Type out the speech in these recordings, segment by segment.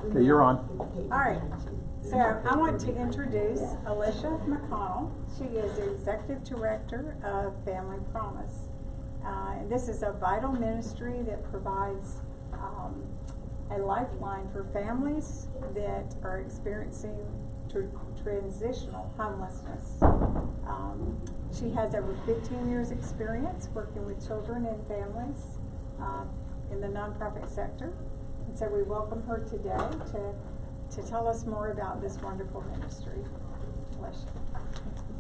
Okay, you're on. All right. So I want to introduce Alysha McConnell. She is the Executive Director of Family Promise. This is a vital ministry that provides a lifeline for families that are experiencing transitional homelessness. She has over 15 years experience working with children and families in the nonprofit sector. And so we welcome her today to tell us more about this wonderful ministry. Alysha.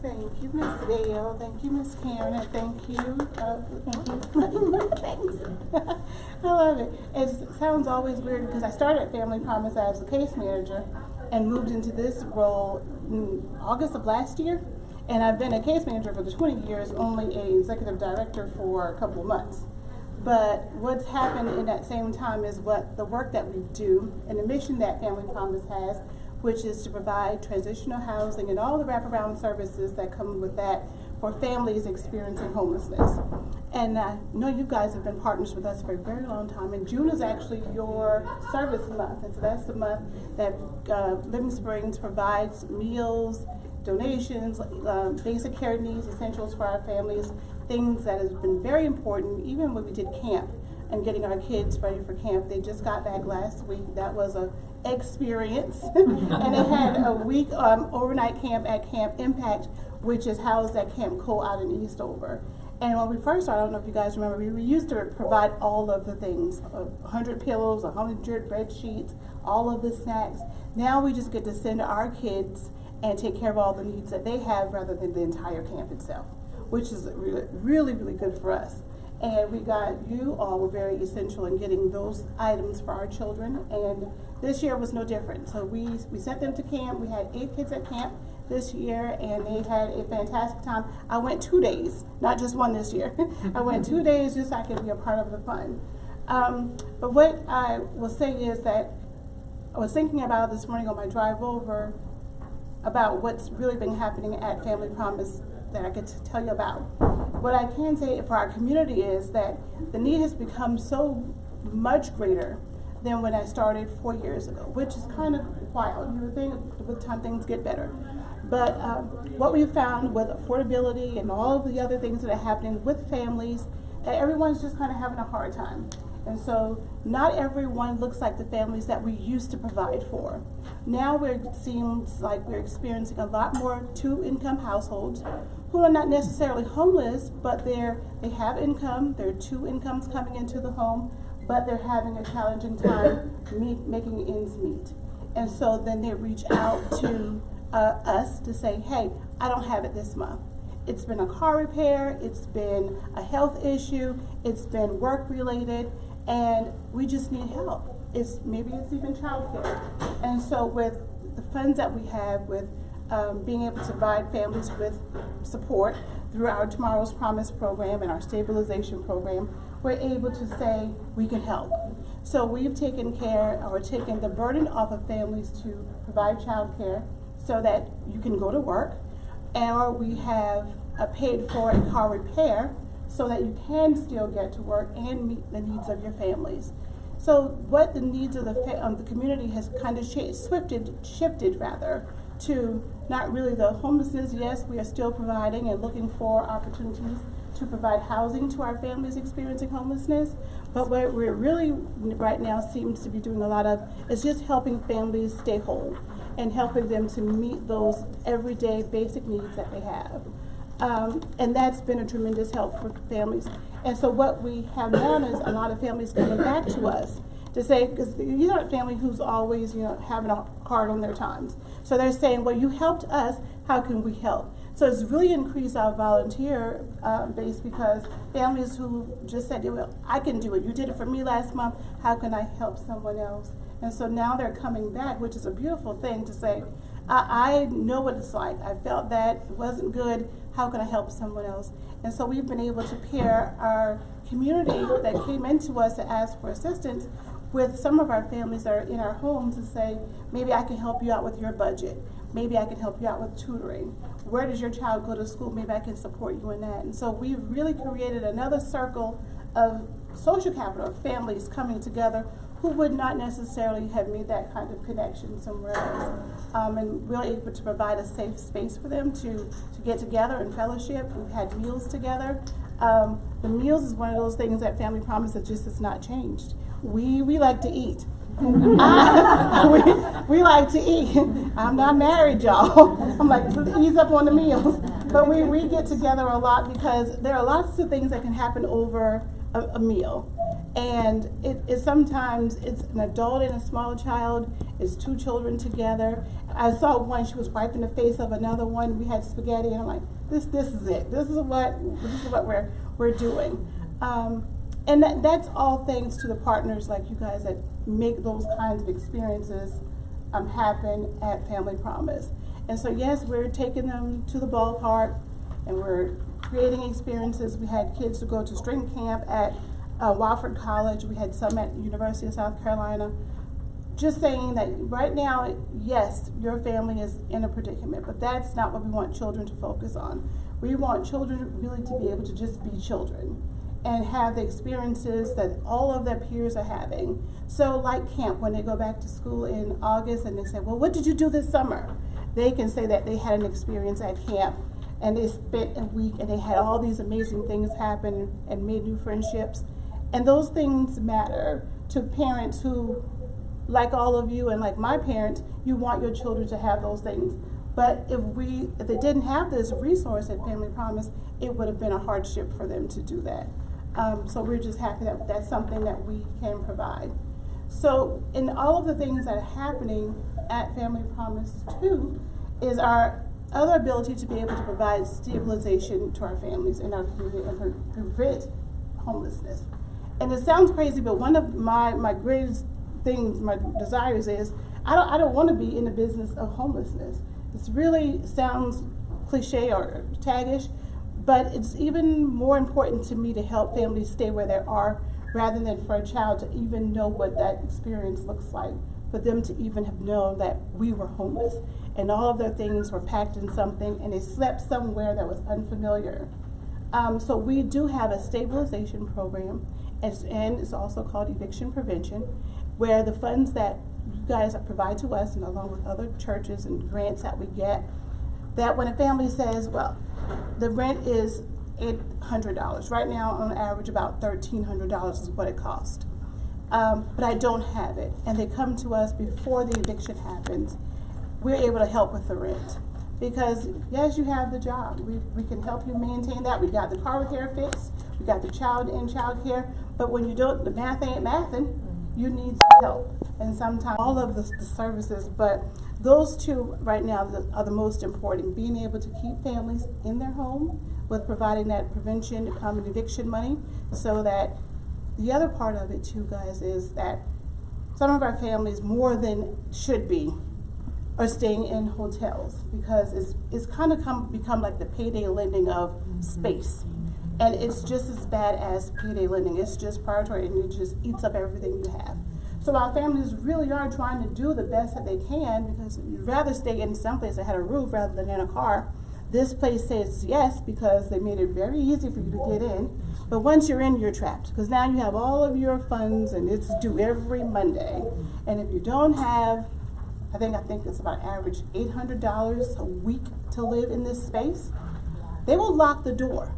Thank you, Miss Dale. Thank you, Miss Karen, and thank you. Thanks. I love it. It sounds always weird because I started at Family Promise as a case manager and moved into this role in August of last year. And I've been a case manager for the 20 years, only an executive director for a couple of months. But what's happened in that same time is what the work that we do and the mission that Family Promise has, which is to provide transitional housing and all the wraparound services that come with that for families experiencing homelessness. And I know you guys have been partners with us for a very long time, and June is actually your service month, and so that's the month that Living Springs provides meals, donations, basic care needs, essentials for our families, things that has been very important, even when we did camp and getting our kids ready for camp. They just got back last week. That was an experience. And they had a week overnight camp at Camp Impact, which is housed at Camp Cole out in Eastover. And when we first started, I don't know if you guys remember, we used to provide all of the things, 100 pillows, 100 bed sheets, all of the snacks. Now we just get to send our kids and take care of all the needs that they have rather than the entire camp itself, which is really, really good for us. And you all were very essential in getting those items for our children, and this year was no different. So we sent them to camp. We had 8 kids at camp this year, and they had a fantastic time. I went 2 days, not just one this year. I went 2 days just so I could be a part of the fun. But what I will say is that I was thinking about this morning on my drive over about what's really been happening at Family Promise that I get to tell you about. What I can say for our community is that the need has become so much greater than when I started 4 years ago, which is kind of wild. You would think with time things get better. But what we found with affordability and all of the other things that are happening with families, that everyone's just kind of having a hard time. And so not everyone looks like the families that we used to provide for. Now it seems like we're experiencing a lot more 2-income households who are not necessarily homeless, but they have income. There are 2 incomes coming into the home, but they're having a challenging time making ends meet. And so then they reach out to us to say, hey, I don't have it this month. It's been a car repair, it's been a health issue, it's been work related, and we just need help. Maybe it's even childcare. And so with the funds that we have, with being able to provide families with support through our Tomorrow's Promise program and our stabilization program, we're able to say we can help. So we've taken the burden off of families to provide childcare so that you can go to work, or we have paid for a car repair so that you can still get to work and meet the needs of your families. So what the needs of the community has kind of shifted to not really the homelessness. Yes, we are still providing and looking for opportunities to provide housing to our families experiencing homelessness. But what we're really right now seems to be doing a lot of is just helping families stay whole and helping them to meet those everyday basic needs that they have. And that's been a tremendous help for families. And so what we have done is a lot of families coming back to us to say, because you're not a family who's always, having a hard on their times. So they're saying, well, you helped us, how can we help? So it's really increased our volunteer base, because families who just said, well, I can do it. You did it for me last month. How can I help someone else? And so now they're coming back, which is a beautiful thing to say, I know what it's like. I felt that it wasn't good. How can I help someone else? And so we've been able to pair our community that came into us to ask for assistance with some of our families that are in our homes to say, maybe I can help you out with your budget. Maybe I can help you out with tutoring. Where does your child go to school? Maybe I can support you in that. And so we've really created another circle of social capital of families coming together who would not necessarily have made that kind of connection somewhere else. And we were able to provide a safe space for them to get together and fellowship. We've had meals together. The meals is one of those things that Family Promise that just has not changed. We like to eat. we like to eat. I'm not married, y'all. I'm like, ease up on the meals. But we get together a lot because there are lots of things that can happen over a meal. And it sometimes it's an adult and a small child, it's two children together. I saw one, she was wiping the face of another one. We had spaghetti, and I'm like, this is it. This is what we're doing. And that's all thanks to the partners like you guys that make those kinds of experiences happen at Family Promise. And so yes, we're taking them to the ballpark and we're creating experiences. We had kids to go to string camp at Wofford College. We had some at University of South Carolina. Just saying that right now, yes, your family is in a predicament, but that's not what we want children to focus on. We want children really to be able to just be children and have the experiences that all of their peers are having. So like camp, when they go back to school in August and they say, well, what did you do this summer? They can say that they had an experience at camp and they spent a week and they had all these amazing things happen and made new friendships. And those things matter to parents who, like all of you and like my parents, you want your children to have those things. But if they didn't have this resource at Family Promise, it would have been a hardship for them to do that. So we're just happy that that's something that we can provide. So in all of the things that are happening at Family Promise too, is our other ability to be able to provide stabilization to our families in our community and prevent homelessness. And it sounds crazy, but one of my greatest things, my desires is, I don't want to be in the business of homelessness. This really sounds cliche or taggish, but it's even more important to me to help families stay where they are rather than for a child to even know what that experience looks like, for them to even have known that we were homeless and all of their things were packed in something and they slept somewhere that was unfamiliar. So we do have a stabilization program, and it's also called eviction prevention, where the funds that you guys provide to us and along with other churches and grants that we get, that when a family says, well, the rent is $800. Right now, on average, about $1,300 is what it costs. But I don't have it. And they come to us before the eviction happens. We're able to help with the rent. Because, yes, you have the job. We can help you maintain that. We got the car care fixed. We got the child in child care. But when you don't, the math ain't mathing. You need some help. And sometimes all of the services, but those two right now are the most important. Being able to keep families in their home with providing that prevention and eviction money, so that the other part of it too, guys, is that some of our families, more than should be, are staying in hotels because it's kind of become like the payday lending of space. And it's just as bad as payday lending. It's just predatory and it just eats up everything you have. So our families really are trying to do the best that they can, because you'd rather stay in some place that had a roof rather than in a car. This place says yes because they made it very easy for you to get in. But once you're in, you're trapped, because now you have all of your funds and it's due every Monday. And if you don't have, I think it's about average $800 a week to live in this space, they will lock the door.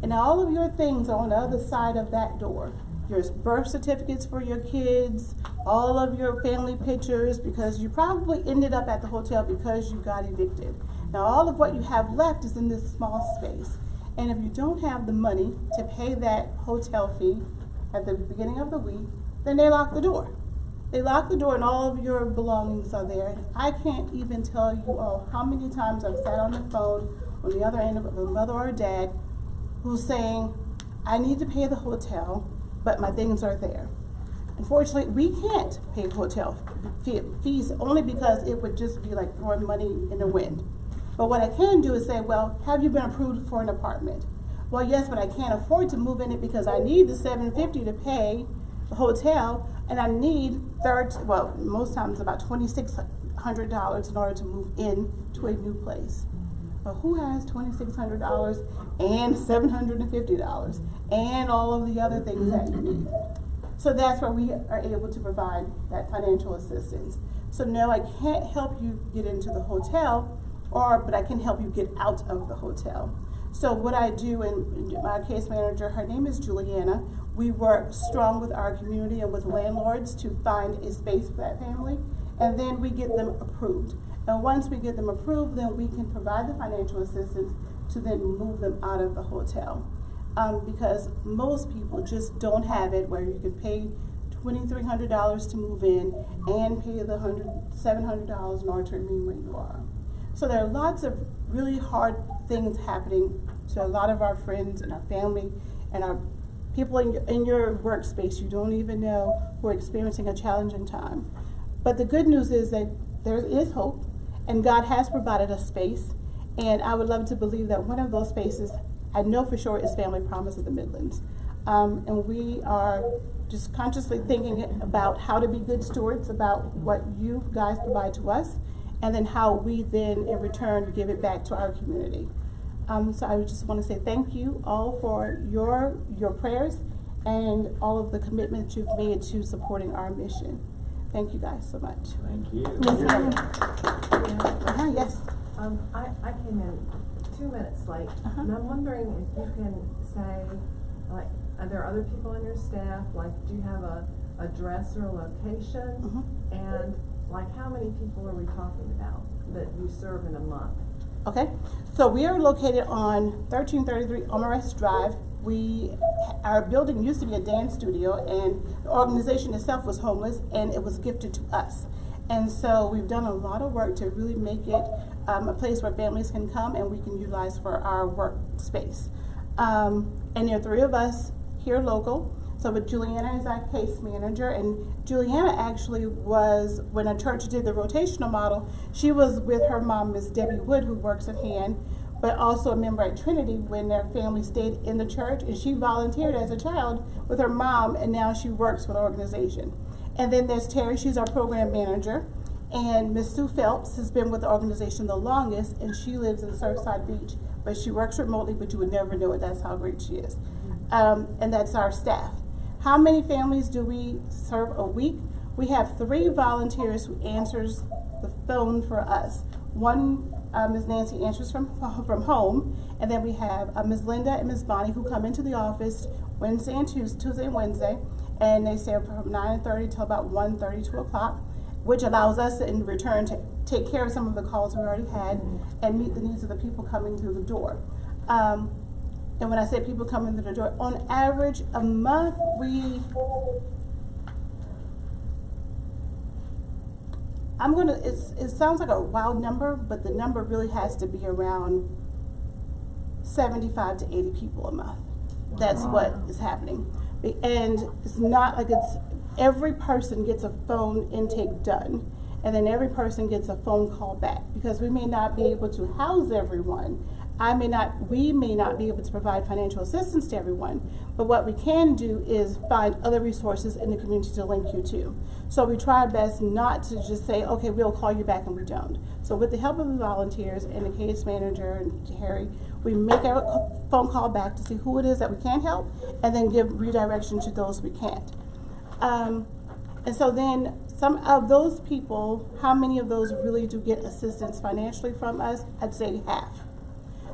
And all of your things are on the other side of that door. Your birth certificates for your kids, all of your family pictures, because you probably ended up at the hotel because you got evicted. Now all of what you have left is in this small space. And if you don't have the money to pay that hotel fee at the beginning of the week, then they lock the door. They lock the door and all of your belongings are there. I can't even tell you all how many times I've sat on the phone on the other end of a mother or a dad who's saying, I need to pay the hotel, but my things are there. Unfortunately, we can't pay hotel fees only because it would just be like throwing money in the wind. But what I can do is say, well, have you been approved for an apartment? Well, yes, but I can't afford to move in it because I need the $750 to pay the hotel, and I need most times about $2,600 in order to move in to a new place. but who has $2,600 and $750 and all of the other things that you need? So that's where we are able to provide that financial assistance. So no, I can't help you get into the hotel, but I can help you get out of the hotel. So what I do, and my case manager, her name is Juliana, we work strong with our community and with landlords to find a space for that family, and then we get them approved. And once we get them approved, then we can provide the financial assistance to then move them out of the hotel. Because most people just don't have it where you can pay $2,300 to move in and pay the $700 in order to remain where you are. So there are lots of really hard things happening to a lot of our friends and our family and our people in your workspace you don't even know who are experiencing a challenging time. But the good news is that there is hope, and God has provided a space, and I would love to believe that one of those spaces, I know for sure, is Family Promise of the Midlands. And we are just consciously thinking about how to be good stewards about what you guys provide to us, and then how we then in return give it back to our community. So I just want to say thank you all for your prayers and all of the commitment you've made to supporting our mission. Thank you guys so much. Thank you. Yes, ma'am. Yes. I came in 2 minutes late, and I'm wondering if you can say, like, are there other people on your staff? Like, do you have a address or a location? And like, how many people are we talking about that you serve in a month? Okay, so we are located on 1333 Omarest Drive. Our building used to be a dance studio, and the organization itself was homeless, and it was gifted to us. And so we've done a lot of work to really make it a place where families can come and we can utilize for our workspace. And there are 3 of us here local. So with Juliana is our case manager, and Juliana actually was, when a church did the rotational model, she was with her mom, Miss Debbie Wood, who works at hand, but also a member at Trinity when their family stayed in the church, and she volunteered as a child with her mom, and now she works for the organization. And then there's Terry, she's our program manager, and Miss Sue Phelps has been with the organization the longest, and she lives in Surfside Beach, but she works remotely, but you would never know it, that's how great she is. And that's our staff. How many families do we serve a week? We have 3 volunteers who answers the phone for us. One, Ms. Nancy answers from home, and then we have Ms. Linda and Ms. Bonnie who come into the office Tuesday and Wednesday, and they stay from 9:30 till about 1:30, 2 o'clock, which allows us in return to take care of some of the calls we already had and meet the needs of the people coming through the door. And when I say people coming through the door, on average a month it sounds like a wild number, but the number really has to be around 75 to 80 people a month. That's what is happening. And it's not like every person gets a phone intake done, and then every person gets a phone call back, because we may not be able to house everyone. We may not be able to provide financial assistance to everyone, but what we can do is find other resources in the community to link you to. So we try our best not to just say, okay, we'll call you back, and we don't. So with the help of the volunteers and the case manager and Harry, we make a phone call back to see who it is that we can help, and then give redirection to those we can't. And so then some of those people, how many of those really do get assistance financially from us? I'd say half.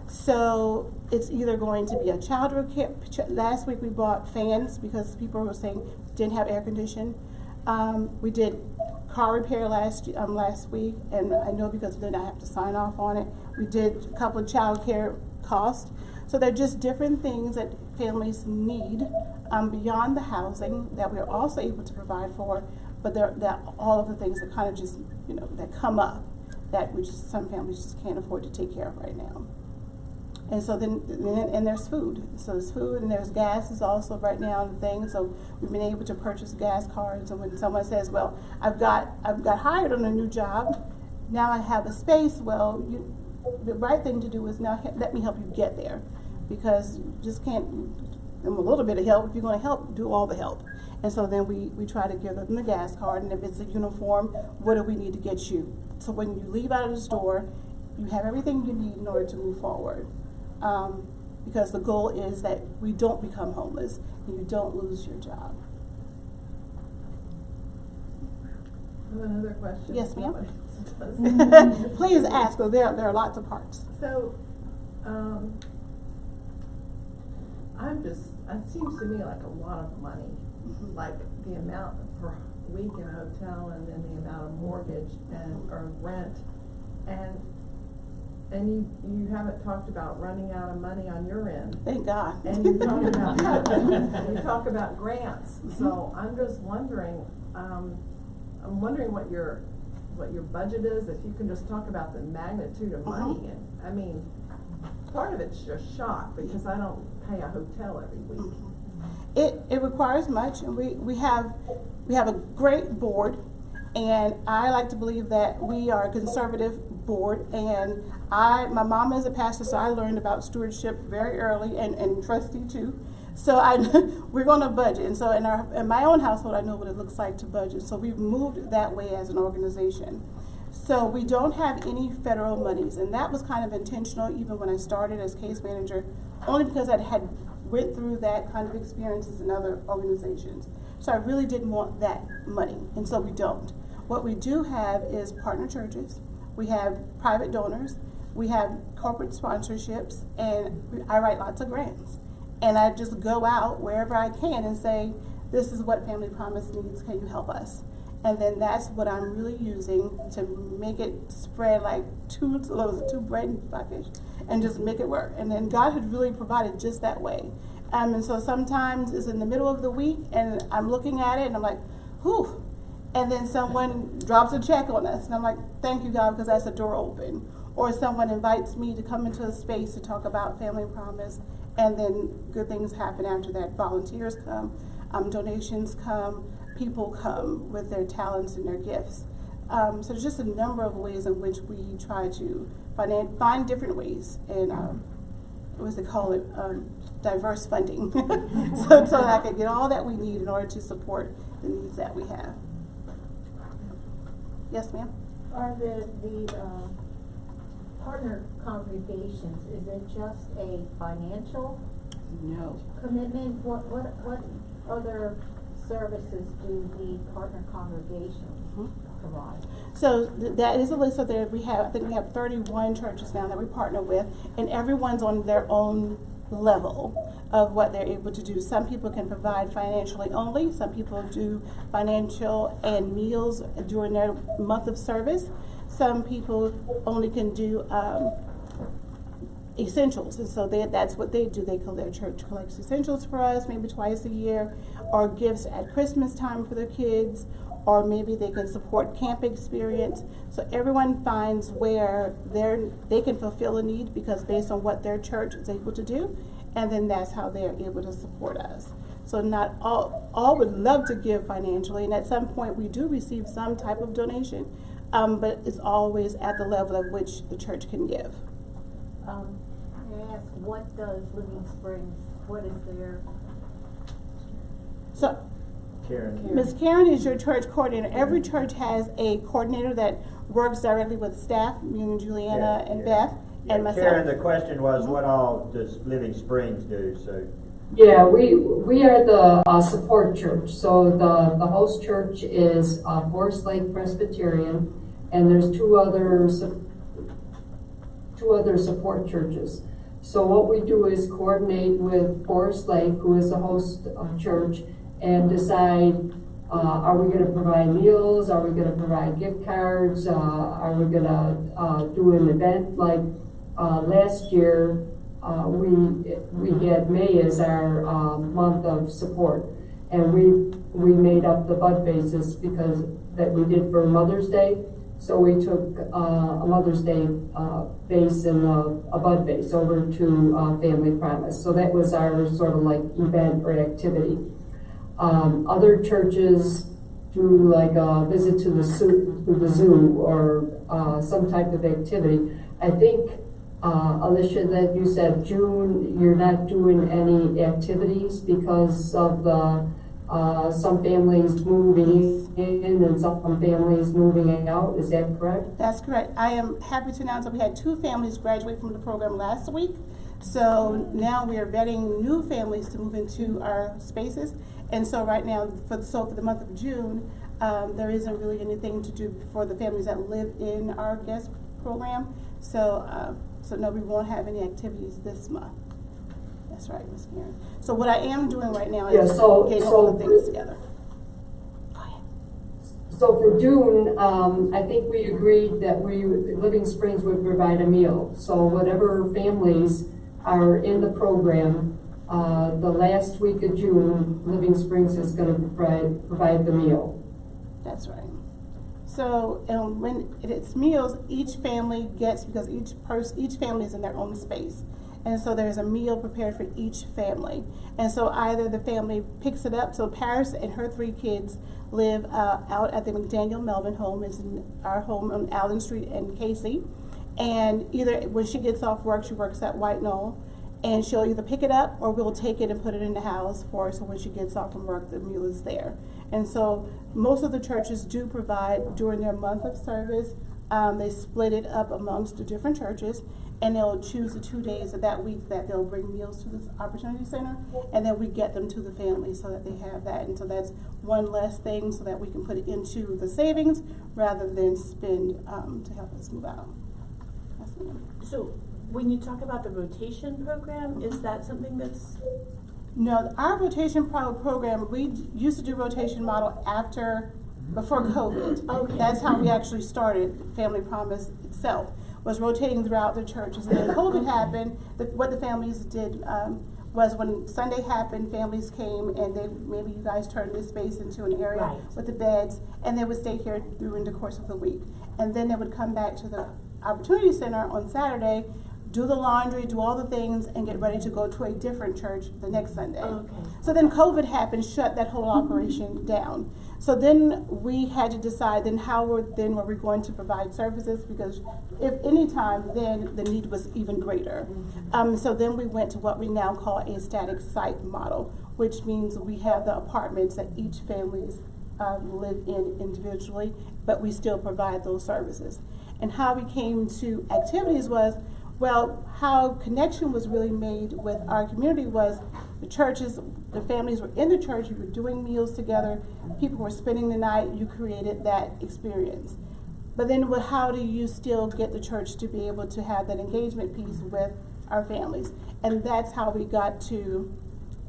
So it's either going to be a child care. Last week we bought fans because people were saying didn't have air conditioning. We did car repair last week, and I know because then I have to sign off on it. We did a couple of child care costs. So they're just different things that families need beyond the housing that we're also able to provide for, but they're all of the things that kind of just, that come up that some families just can't afford to take care of right now. And so then there's food. So there's food, and there's gas is also right now the thing. So we've been able to purchase gas cards. And when someone says, well, I've got hired on a new job, now I have a space, well, the right thing to do is now let me help you get there, because you just can't, a little bit of help. If you're going to help, do all the help. And so then we try to give them the gas card, and if it's a uniform, what do we need to get you? So when you leave out of the store, you have everything you need in order to move forward. Because the goal is that we don't become homeless and you don't lose your job. I have another question. Yes, ma'am. Somebody else does. Please ask, because there are lots of parts. So, it seems to me like a lot of money, like the amount per week in a hotel and then the amount of mortgage or rent, and you haven't talked about running out of money on your end. Thank God. And you talk about grants. So I'm just wondering, I'm wondering what your budget is, if you can just talk about the magnitude of money. And I mean, part of it's just shock because I don't pay a hotel every week. It requires much, and we have a great board, and I like to believe that we are a conservative board, and my mom is a pastor, so I learned about stewardship very early, and trustee too. So we're going to budget, and so in my own household, I know what it looks like to budget. So we've moved that way as an organization. So we don't have any federal monies, and that was kind of intentional even when I started as case manager, only because I had went through that kind of experiences in other organizations. So I really didn't want that money, and so we don't. What we do have is partner churches, we have private donors, we have corporate sponsorships, and I write lots of grants. And I just go out wherever I can and say, this is what Family Promise needs, can you help us? And then that's what I'm really using to make it spread like two bread and 5 fish, and just make it work. And then God had really provided just that way. And so sometimes it's in the middle of the week and I'm looking at it and I'm like, whew. And then someone drops a check on us and I'm like, thank you God, because that's a door open. Or someone invites me to come into a space to talk about Family Promise, and then good things happen after that. Volunteers come, donations come, people come with their talents and their gifts. So there's just a number of ways in which we try to find different ways, and what do they call it, diverse funding, so that I can get all that we need in order to support the needs that we have. Yes, ma'am? Are the partner congregations, is it just a financial No. commitment? What other services do the partner congregations provide? So that is a list of there. I think we have 31 churches now that we partner with, and everyone's on their own level of what they're able to do. Some people can provide financially only. Some people do financial and meals during their month of service. Some people only can do essentials, and so that's what they do. Their church collects essentials for us maybe twice a year, or gifts at Christmas time for their kids, or maybe they can support camp experience. So everyone finds where they can fulfill a need, because based on what their church is able to do, and then that's how they're able to support us. So not all would love to give financially, and at some point we do receive some type of donation, but it's always at the level at which the church can give. May I ask, what does Living Springs, what is their? So Karen. Ms. Karen is your church coordinator. Every church has a coordinator that works directly with staff, me and Juliana and Beth and myself. Karen, the question was, what all does Living Springs do? So. Yeah, we are the support church. So the host church is Forest Lake Presbyterian, and there's two other support churches. So what we do is coordinate with Forest Lake, who is the host church, and decide, are we going to provide meals? Are we going to provide gift cards? Are we going to do an event? Like last year, we had May as our month of support, and we made up the bud vases because that we did for Mother's Day. So we took a Mother's Day vase and a bud vase over to Family Promise. So that was our sort of like event or activity. Other churches do like a visit to the zoo or some type of activity. I think, Alysha, that you said June, you're not doing any activities because of the some families moving in and some families moving out. Is that correct? That's correct. I am happy to announce that we had 2 families graduate from the program last week. So now we are vetting new families to move into our spaces. And so right now, for the month of June, there isn't really anything to do for the families that live in our guest program. So no, we won't have any activities this month. That's right, Ms. Karen. So what I am doing right now is getting all the things together. So for June, I think we agreed that Living Springs would provide a meal. So whatever families are in the program, the last week of June, Living Springs is going to provide the meal. That's right. So when it's meals, each family gets, because each family is in their own space. And so there's a meal prepared for each family. And so either the family picks it up, so Paris and her 3 kids live out at the McDaniel Melvin home, is in our home on Allen Street in Casey. And either when she gets off work, she works at White Knoll, and she'll either pick it up or we'll take it and put it in the house for her, so when she gets off from work, the meal is there. And so most of the churches do provide during their month of service. They split it up amongst the different churches, and they'll choose the 2 days of that week that they'll bring meals to this Opportunity Center, and then we get them to the families so that they have that. And so that's one less thing so that we can put it into the savings rather than spend to help us move out. So when you talk about the rotation program, is that something that's... No, our rotation program, we used to do rotation model before COVID. Okay. That's how we actually started Family Promise itself, was rotating throughout the churches. And then COVID happened, what the families did was when Sunday happened, families came and maybe you guys turned this space into an area Right. with the beds, and they would stay here during the course of the week. And then they would come back to the Opportunity Center on Saturday, do the laundry, do all the things, and get ready to go to a different church the next Sunday. Okay. So then COVID happened, shut that whole operation down. So then we had to decide then how were we going to provide services, because if any time then the need was even greater. So then we went to what we now call a static site model, which means we have the apartments that each family live in individually, but we still provide those services. And how we came to activities was, well, how connection was really made with our community was the churches, the families were in the church, you were doing meals together, people were spending the night, you created that experience. But then how do you still get the church to be able to have that engagement piece with our families? And that's how we got to,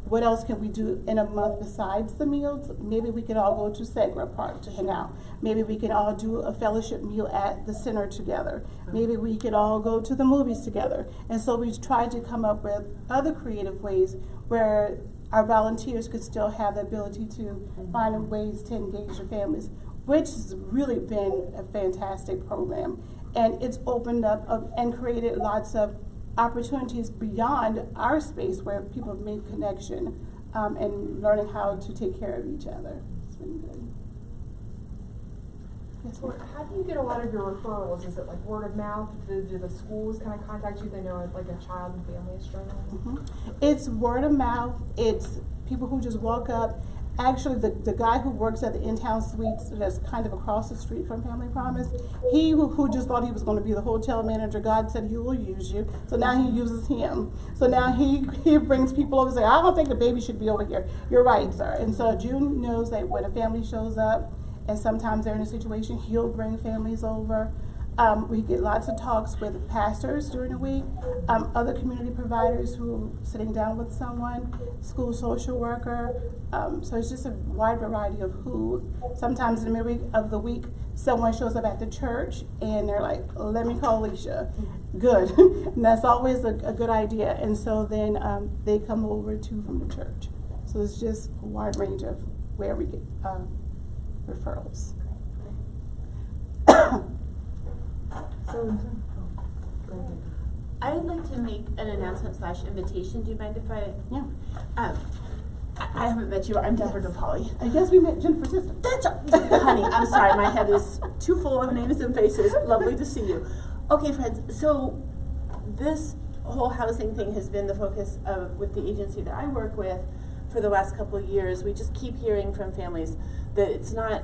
what else can we do in a month besides the meals? Maybe we could all go to Segra Park to hang out. Maybe we could all do a fellowship meal at the center together. Maybe we could all go to the movies together. And so we tried to come up with other creative ways where our volunteers could still have the ability to find ways to engage their families, which has really been a fantastic program. And it's opened up and created lots of opportunities beyond our space where people have made connection and learning how to take care of each other. It's been good. Yes, So how do you get a lot of your referrals? Is it like word of mouth? Do the schools kind of contact you? They know like a child and family is struggling? It's word of mouth. It's people who just walk up. Actually, the guy who works at the In-Town Suites that's kind of across the street from Family Promise, he who just thought he was going to be the hotel manager, God said he will use you. So now he uses him. So now he brings people over and say, I don't think the baby should be over here. You're right, sir. And so June knows that when a family shows up, and sometimes they're in a situation, he'll bring families over. We get lots of talks with pastors during the week, other community providers who are sitting down with someone, school social worker. So it's just a wide variety of who. Sometimes in the middle of the week, someone shows up at the church and they're like, let me call Alysha. Good. And that's always a good idea. And so then they come over too from the church. So it's just a wide range of where we get referrals. So, I would like to make an announcement / invitation. Do you mind if I? Yeah. I haven't met you. I'm Deborah DePauli. I guess we met Jennifer's sister. That's honey. I'm sorry. My head is too full of names and faces. Lovely to see you. Okay, friends. So this whole housing thing has been the focus of with the agency that I work with for the last couple of years, we just keep hearing from families that it's not,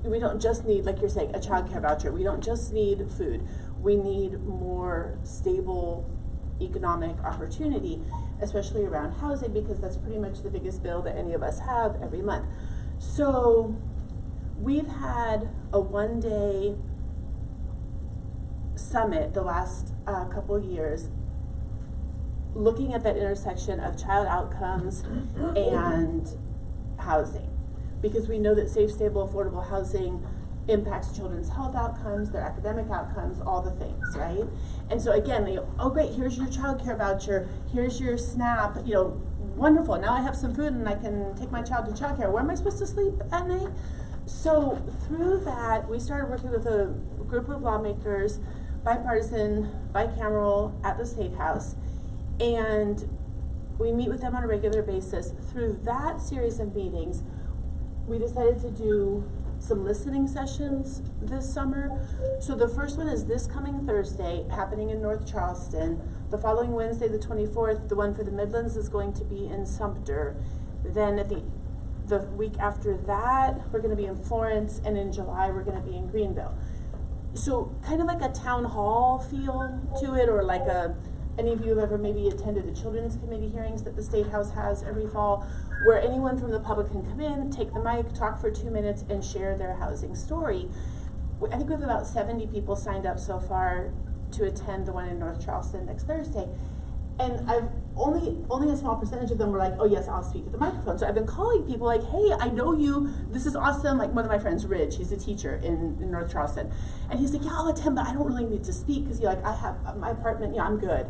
we don't just need, like you're saying, a child care voucher. We don't just need food. We need more stable economic opportunity, especially around housing, because that's pretty much the biggest bill that any of us have every month. So we've had a one-day summit the last couple of years looking at that intersection of child outcomes and housing, because we know that safe, stable, affordable housing impacts children's health outcomes, their academic outcomes, all the things, right? And so again, they go, oh great, here's your child care voucher, here's your SNAP, you know, wonderful, now I have some food and I can take my child to child care. Where am I supposed to sleep at night? So through that, we started working with a group of lawmakers, bipartisan, bicameral, at the State House, and we meet with them on a regular basis. Through that series of meetings, we decided to do some listening sessions this summer. So the first one is this coming Thursday, happening in North Charleston. The following Wednesday, the 24th, the one for the Midlands is going to be in Sumter. Then at the week after that, we're going to be in Florence, and in July, we're going to be in Greenville. So kind of like a town hall feel to it, or like any of you have ever maybe attended the Children's Committee hearings that the State House has every fall, where anyone from the public can come in, take the mic, talk for 2 minutes, and share their housing story. I think we have about 70 people signed up so far to attend the one in North Charleston next Thursday. And I've only a small percentage of them were like, oh yes, I'll speak at the microphone. So I've been calling people like, hey, I know you, this is awesome. Like one of my friends, Ridge, he's a teacher in North Charleston. And he's like, yeah, I'll attend, but I don't really need to speak because I have my apartment, yeah, I'm good.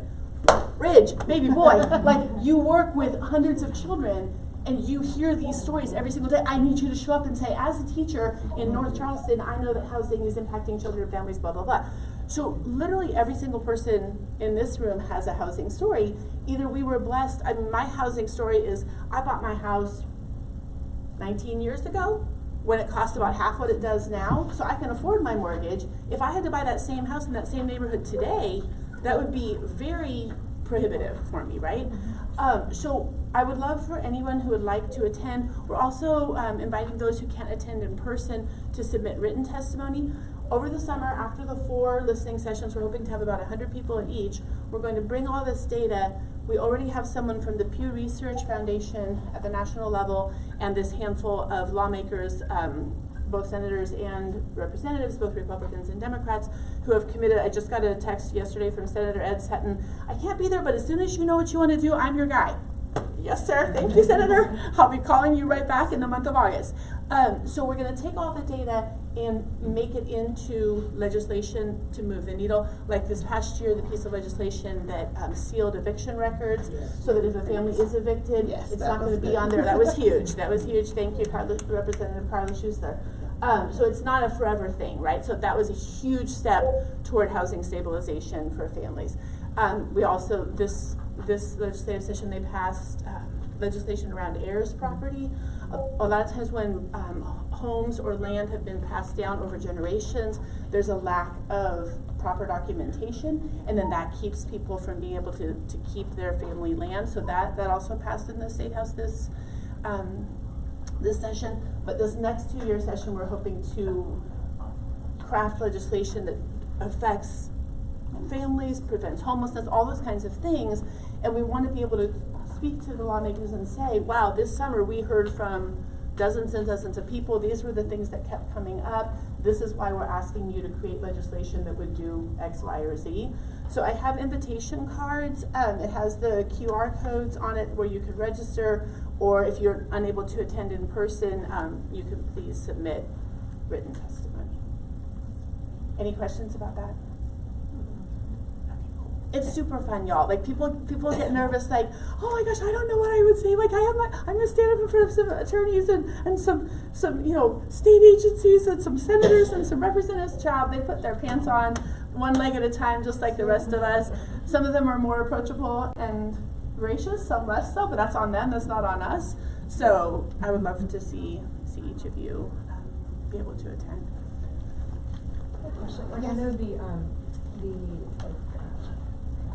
Ridge, baby boy, like you work with hundreds of children and you hear these stories every single day. I need you to show up and say, as a teacher in North Charleston, I know that housing is impacting children and families, blah, blah, blah. So literally every single person in this room has a housing story. Either we were blessed, I mean, my housing story is, I bought my house 19 years ago when it cost about half what it does now, so I can afford my mortgage. If I had to buy that same house in that same neighborhood today, that would be very prohibitive for me, right? So I would love for anyone who would like to attend. We're also inviting those who can't attend in person to submit written testimony. Over the summer, after the 4 listening sessions, we're hoping to have about 100 people in each. We're going to bring all this data. We already have someone from the Pew Research Foundation at the national level and this handful of lawmakers, both senators and representatives, both Republicans and Democrats, who have committed. I just got a text yesterday from Senator Ed Sutton. I can't be there, but as soon as you know what you want to do, I'm your guy. Yes, sir. Thank you, Senator. I'll be calling you right back in the month of August. So we're going to take all the data and make it into legislation to move the needle. Like this past year, the piece of legislation that sealed eviction records, so that if a family is evicted, it's not going to be on there. That was huge. That was huge. Thank you, Representative Carla Schuster. So it's not a forever thing, right? So that was a huge step toward housing stabilization for families. We also, this legislative session, they passed legislation around heirs property. A lot of times when homes or land have been passed down over generations, there's a lack of proper documentation, and then that keeps people from being able to keep their family land. So that also passed in the State House this session. But this next 2-year session, we're hoping to craft legislation that affects families, prevents homelessness, all those kinds of things. And we want to be able to speak to the lawmakers and say, wow, this summer we heard from dozens and dozens of people. These were the things that kept coming up. This is why we're asking you to create legislation that would do X, Y, or Z. So I have invitation cards. It has the QR codes on it where you could register, or if you're unable to attend in person, you can please submit written testimony. Any questions about that? It's super fun, y'all. Like people get nervous, like, oh my gosh, I don't know what I would say. Like I'm gonna stand up in front of some attorneys and some state agencies and some senators and some representatives. Child, they put their pants on one leg at a time, just like the rest of us. Some of them are more approachable and gracious, some less so, but that's on them. That's not on us. So I would love to see each of you be able to attend. Like I know the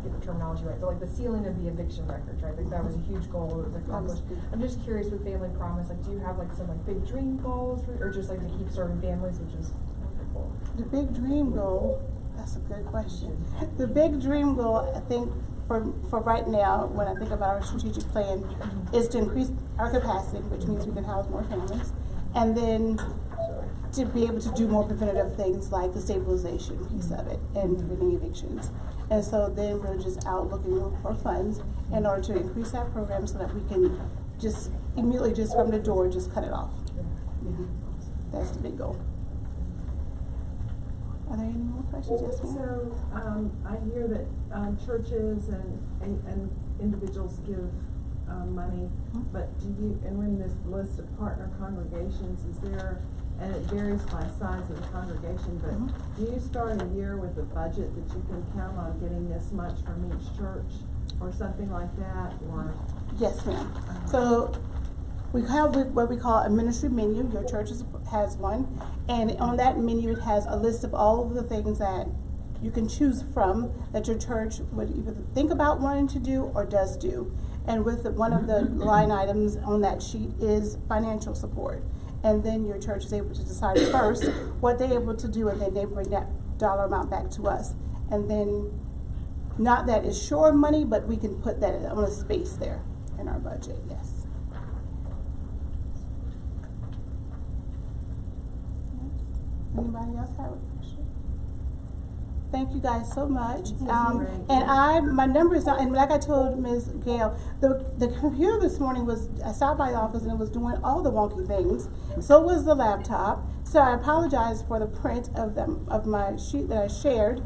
get the terminology right, but like the sealing of the eviction records, right? Like that was a huge goal that was accomplished. I'm just curious with Family Promise, like do you have like some like big dream goals or just like to keep serving families, which is wonderful? The big dream goal, that's a good question. The big dream goal, I think, for right now, when I think about our strategic plan, is to increase our capacity, which means we can house more families, and then to be able to do more preventative things like the stabilization piece of it and preventing evictions. And so then we're just out looking for funds in order to increase that program so that we can just immediately, just from the door, just cut it off. That's the big goal. Are there any more questions? Yes, ma'am? So, I hear that, churches and individuals give, money, but do you, and when this list of partner congregations, is there, and it varies by size of the congregation, but do you start a year with a budget that you can count on getting this much from each church, or something like that, or? Yes, ma'am. So we have what we call a ministry menu. Your church has one, and on that menu it has a list of all of the things that you can choose from that your church would either think about wanting to do or does do. And with one of the line items on that sheet is financial support. And then your church is able to decide first what they're able to do, and then they bring that dollar amount back to us. And then, not that it's sure money, but we can put that on a space there in our budget, yes. Anybody else have a question? Thank you guys so much. And my number is not, and like I told Ms. Gail, the computer this morning I stopped by the office and it was doing all the wonky things. So was the laptop. So I apologize for the print of my sheet that I shared.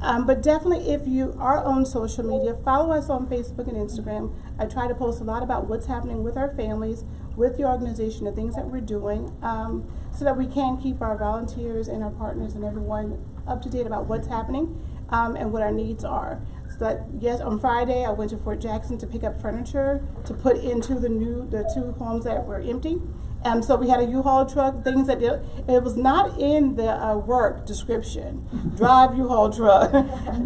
But definitely, if you are on social media, follow us on Facebook and Instagram. I try to post a lot about what's happening with our families, with the organization, the things that we're doing, so that we can keep our volunteers and our partners and everyone up to date about what's happening and what our needs are. So that, yes, on Friday I went to Fort Jackson to pick up furniture to put into the two homes that were empty. So we had a U-Haul truck, things that it was not in the work description. Drive U-Haul truck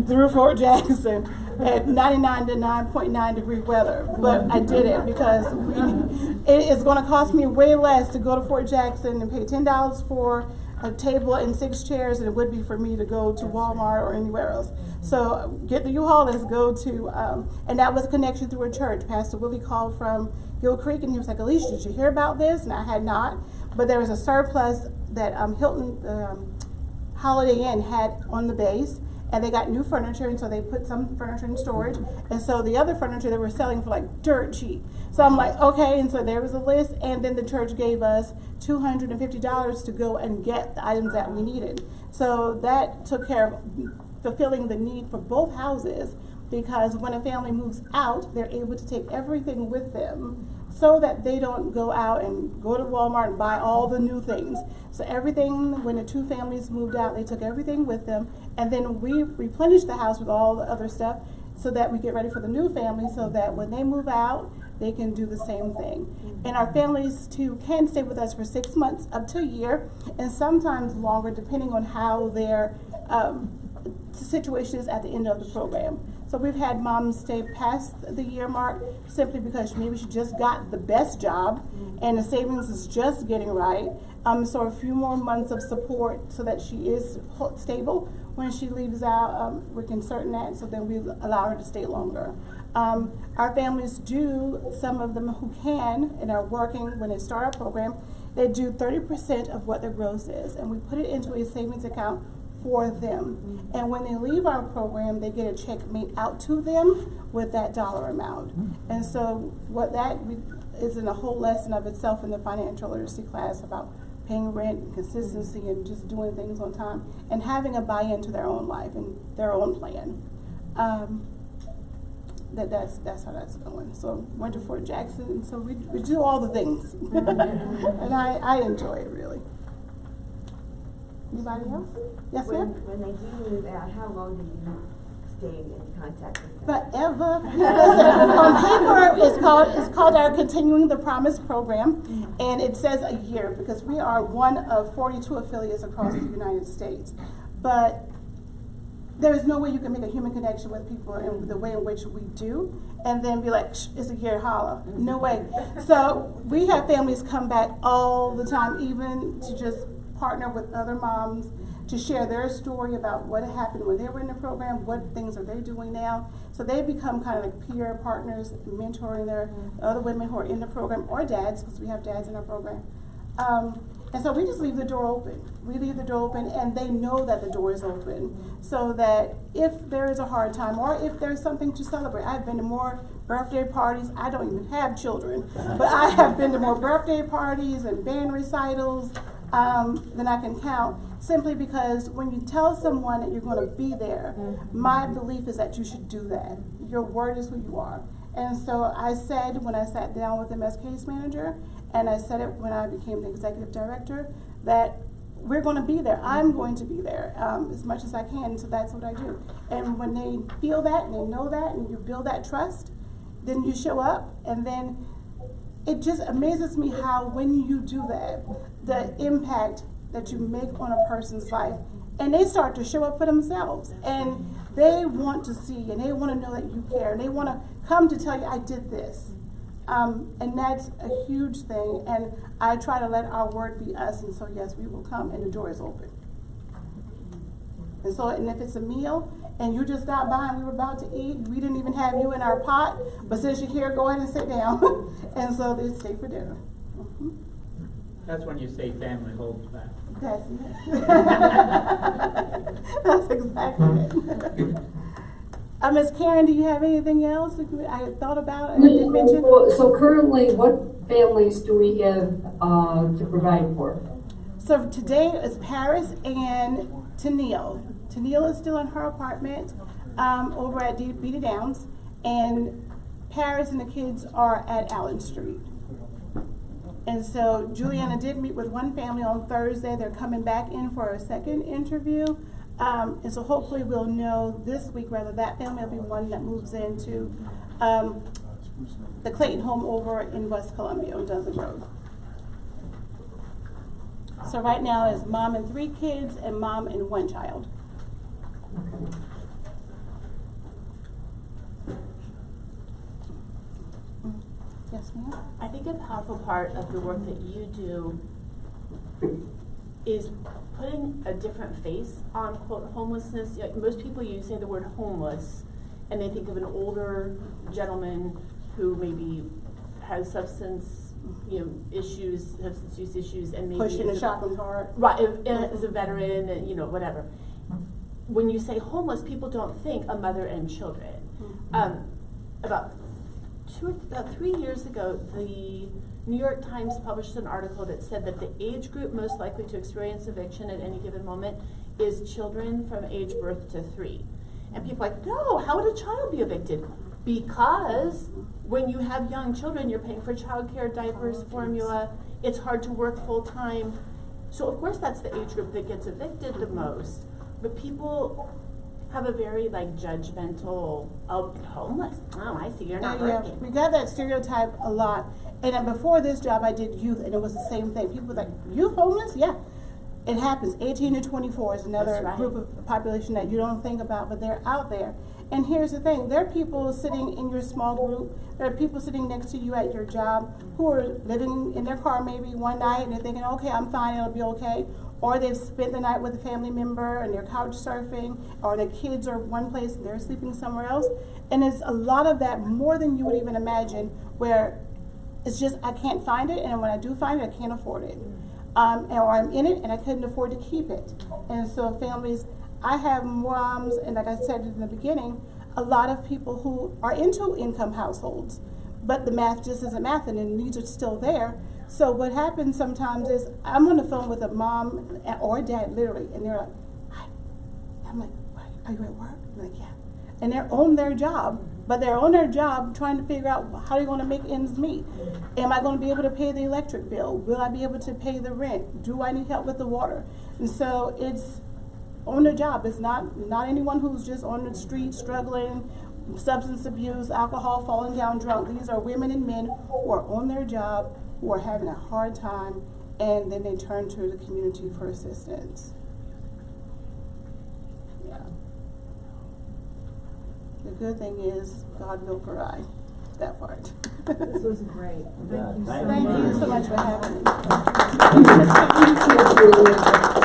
through Fort Jackson at 99 to 9.9 degree weather. But I did it because it is going to cost me way less to go to Fort Jackson and pay $10 for a table and 6 chairs than it would be for me to go to Walmart or anywhere else. So get the U-Haul, let's go to, and that was a connection through a church. Pastor Willie called from Gill Creek and he was like, Alysha, did you hear about this? And I had not, but there was a surplus that Hilton Holiday Inn had on the base, and they got new furniture, and so they put some furniture in storage, and so the other furniture they were selling for like dirt cheap. So I'm like, okay, and so there was a list, and then the church gave us $250 to go and get the items that we needed. So that took care of fulfilling the need for both houses, because when a family moves out, they're able to take everything with them so that they don't go out and go to Walmart and buy all the new things. So everything, when the two families moved out, they took everything with them, and then we replenished the house with all the other stuff so that we get ready for the new family, so that when they move out, they can do the same thing. And our families too can stay with us for 6 months up to a year, and sometimes longer, depending on how their situation is at the end of the program. So we've had moms stay past the year mark simply because maybe she just got the best job and the savings is just getting right. So a few more months of support so that she is stable when she leaves out. We can certain that, so then we allow her to stay longer. Our families do, some of them who can and are working when they start our program, they do 30% of what their gross is, and we put it into a savings account for them. And when they leave our program, they get a check made out to them with that dollar amount. And so what that is in a whole lesson of itself in the financial literacy class about paying rent and consistency and just doing things on time and having a buy-in to their own life and their own plan. That's how that's going. So went to Fort Jackson, and so we do all the things. And I enjoy it, really. Anybody else? Yes, ma'am? When they do move out, how long do you stay in contact with them? Forever. On paper, it's called our Continuing the Promise program, and it says a year because we are one of 42 affiliates across the United States. But there is no way you can make a human connection with people in the way in which we do, and then be like, shh, it's a year holla. No way. So we have families come back all the time, even to just partner with other moms to share their story about what happened when they were in the program, what things are they doing now. So they become kind of like peer partners, mentoring their other women who are in the program, or dads, because we have dads in our program. And so we just leave the door open. We leave the door open, and they know that the door is open, so that if there is a hard time or if there's something to celebrate. I've been to more birthday parties. I don't even have children, but I have been to more birthday parties and band recitals than I can count, simply because when you tell someone that you're going to be there, my belief is that you should do that. Your word is who you are. And so I said, when I sat down with them as case manager, and I said it when I became the executive director, that we're going to be there. I'm going to be there as much as I can, so that's what I do. And when they feel that and they know that and you build that trust, then you show up, and then it just amazes me how when you do that, the impact that you make on a person's life, and they start to show up for themselves, and they want to see, and they want to know that you care, and they want to come to tell you, I did this. And that's a huge thing, and I try to let our word be us, and so yes, we will come, and the door is open. And so, and if it's a meal, and you just stopped by and we were about to eat, we didn't even have you in our pot, but since you're here, go ahead and sit down. And so they stay for dinner. That's when you say family holds back. That's it. That's exactly it. Ms. Karen, do you have anything else that I had thought about and didn't mention? So currently, what families do we have to provide for? So today is Paris and Tennille. Tennille is still in her apartment over at Beatty Downs, and Paris and the kids are at Allen Street. And so Juliana did meet with one family on Thursday. They're coming back in for a second interview. And so hopefully we'll know this week whether that family will be one that moves into the Clayton home over in West Columbia on Dudley Road. So right now is mom and 3 kids and mom and 1 child. Yes, ma'am? I think a powerful part of the work that you do is putting a different face on, quote, homelessness. Like, most people, you say the word homeless, and they think of an older gentleman who maybe has substance use issues, and maybe pushing a shopping cart. Right, as a veteran, and whatever. When you say homeless, people don't think a mother and children. About 3 years ago, the New York Times published an article that said that the age group most likely to experience eviction at any given moment is children from age birth to 3. And people are like, no, how would a child be evicted? Because when you have young children, you're paying for childcare, diapers, formula. It's hard to work full time. So of course that's the age group that gets evicted the most. But people have a very judgmental, homeless. Oh, I see, you're not working. We got that stereotype a lot. And then before this job, I did youth, and it was the same thing. People were like, youth homeless? Yeah. It happens. 18 to 24 is another group of population that you don't think about, but they're out there. And here's the thing. There are people sitting in your small group. There are people sitting next to you at your job who are living in their car maybe one night, and they're thinking, okay, I'm fine, it'll be okay. Or they've spent the night with a family member, and they're couch surfing, or their kids are one place and they're sleeping somewhere else. And it's a lot of that, more than you would even imagine, where it's just, I can't find it, and when I do find it, I can't afford it. Or I'm in it, and I couldn't afford to keep it. And so families, I have moms, and like I said in the beginning, a lot of people who are in two-income households, but the math just isn't math, and the needs are still there. So what happens sometimes is, I'm on the phone with a mom or a dad, literally, and they're like, hi. I'm like, are you at work? I'm like, yeah. And they're on their job, but they're on their job trying to figure out how they're going to make ends meet. Am I going to be able to pay the electric bill? Will I be able to pay the rent? Do I need help with the water? And so it's on the job. It's not anyone who's just on the street struggling, substance abuse, alcohol, falling down drunk. These are women and men who are on their job, who are having a hard time, and then they turn to the community for assistance. Yeah. the good thing is God will provide that part. This was great. Thank you so much. Thank you so much for having me. Thank you.